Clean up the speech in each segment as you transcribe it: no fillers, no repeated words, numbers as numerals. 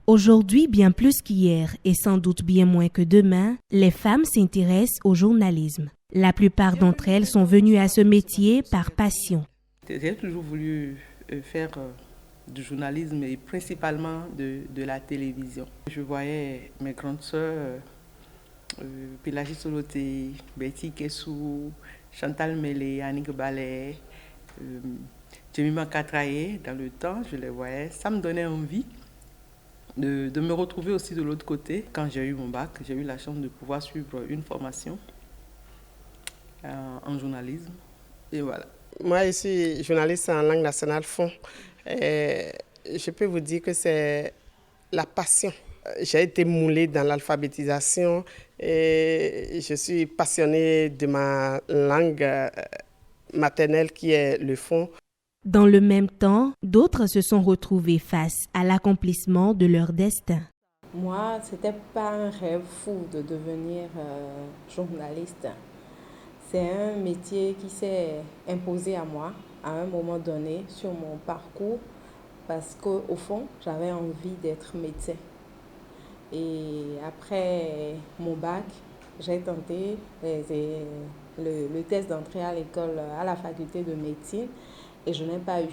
Aujourd'hui, bien plus qu'hier et sans doute bien moins que demain, les femmes s'intéressent au journalisme. La plupart d'entre elles sont venues à ce métier par passion. J'ai toujours voulu faire du journalisme et principalement de la télévision. Je voyais mes grandes sœurs, Pélagie Soloté, Betty Kessou, Chantal Mélé, Annick Ballet, Jemima Katraye, dans le temps, je les voyais. Ça me donnait envie de me retrouver aussi de l'autre côté. Quand j'ai eu mon bac, j'ai eu la chance de pouvoir suivre une formation en journalisme. Et voilà. Moi, je suis journaliste en langue nationale fon. Je peux vous dire que c'est la passion. J'ai été moulée dans l'alphabétisation et je suis passionnée de ma langue maternelle qui est le fon. Dans le même temps, d'autres se sont retrouvés face à l'accomplissement de leur destin. Moi, ce n'était pas un rêve fou de devenir journaliste. C'est un métier qui s'est imposé à moi à un moment donné sur mon parcours parce qu'au fond, j'avais envie d'être médecin. Et après mon bac, j'ai tenté le test d'entrée à l'école, à la faculté de médecine et je n'ai pas eu.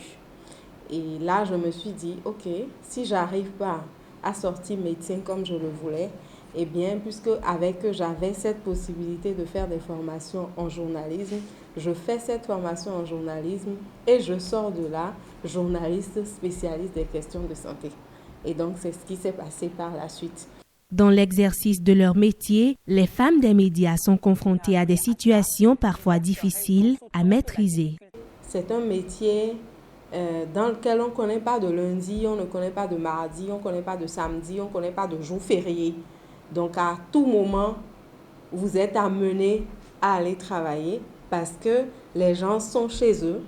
Et là, je me suis dit, ok, si j'arrive pas à sortir médecin comme je le voulais, eh bien, puisque j'avais cette possibilité de faire des formations en journalisme, je fais cette formation en journalisme et je sors de là journaliste spécialiste des questions de santé. Et donc, c'est ce qui s'est passé par la suite. Dans l'exercice de leur métier, les femmes des médias sont confrontées à des situations parfois difficiles à maîtriser. C'est un métier dans lequel on ne connaît pas de lundi, on ne connaît pas de mardi, on ne connaît pas de samedi, on ne connaît pas de jour férié. Donc, à tout moment, vous êtes amené à aller travailler parce que les gens sont chez eux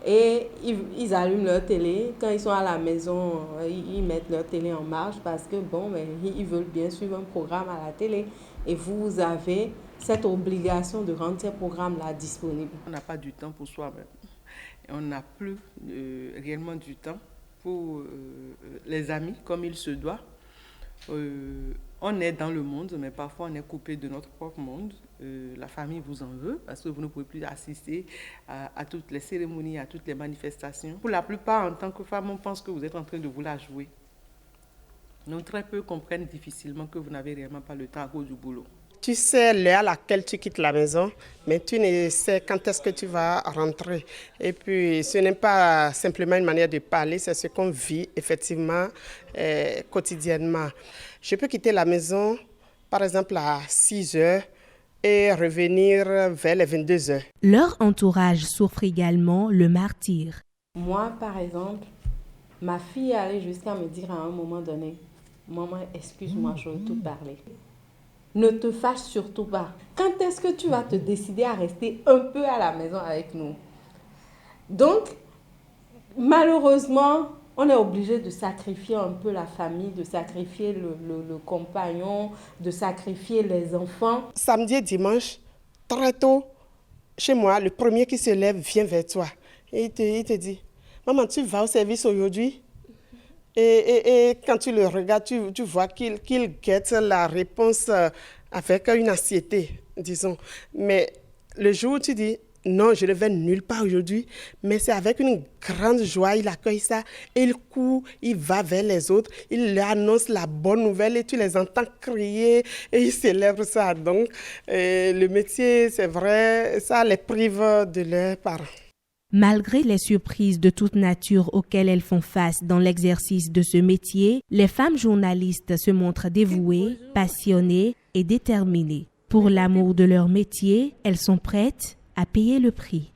et ils allument leur télé. Quand ils sont à la maison, ils mettent leur télé en marche parce que, ils veulent bien suivre un programme à la télé. Et vous avez cette obligation de rendre ces programmes-là disponibles. On n'a pas du temps pour soi-même. On n'a plus réellement du temps pour les amis comme il se doit. On est dans le monde, mais parfois on est coupé de notre propre monde. La famille vous en veut parce que vous ne pouvez plus assister à toutes les cérémonies, à toutes les manifestations. Pour la plupart, en tant que femme, on pense que vous êtes en train de vous la jouer. Donc très peu comprennent difficilement que vous n'avez réellement pas le temps à cause du boulot. Tu sais l'heure à laquelle tu quittes la maison, mais tu ne sais quand est-ce que tu vas rentrer. Et puis, ce n'est pas simplement une manière de parler, c'est ce qu'on vit effectivement quotidiennement. Je peux quitter la maison, par exemple, à 6 heures et revenir vers les 22 heures. Leur entourage souffre également le martyre. Moi, par exemple, ma fille allait jusqu'à me dire à un moment donné, « Maman, excuse-moi, je veux tout parler. » Ne te fâche surtout pas. Quand est-ce que tu vas te décider à rester un peu à la maison avec nous? Donc, malheureusement, on est obligé de sacrifier un peu la famille, de sacrifier le compagnon, de sacrifier les enfants. Samedi et dimanche, très tôt, chez moi, le premier qui se lève vient vers toi. Et il te dit, « Maman, tu vas au service aujourd'hui ?» Et quand tu le regardes, tu vois qu'il guette la réponse avec une anxiété, disons. Mais le jour où tu dis, non, je ne vais nulle part aujourd'hui, mais c'est avec une grande joie, il accueille ça, et il court, il va vers les autres, il leur annonce la bonne nouvelle et tu les entends crier et ils célèbrent ça. Donc, le métier, c'est vrai, ça les prive de leurs parents. Malgré les surprises de toute nature auxquelles elles font face dans l'exercice de ce métier, les femmes journalistes se montrent dévouées, passionnées et déterminées. Pour l'amour de leur métier, elles sont prêtes à payer le prix.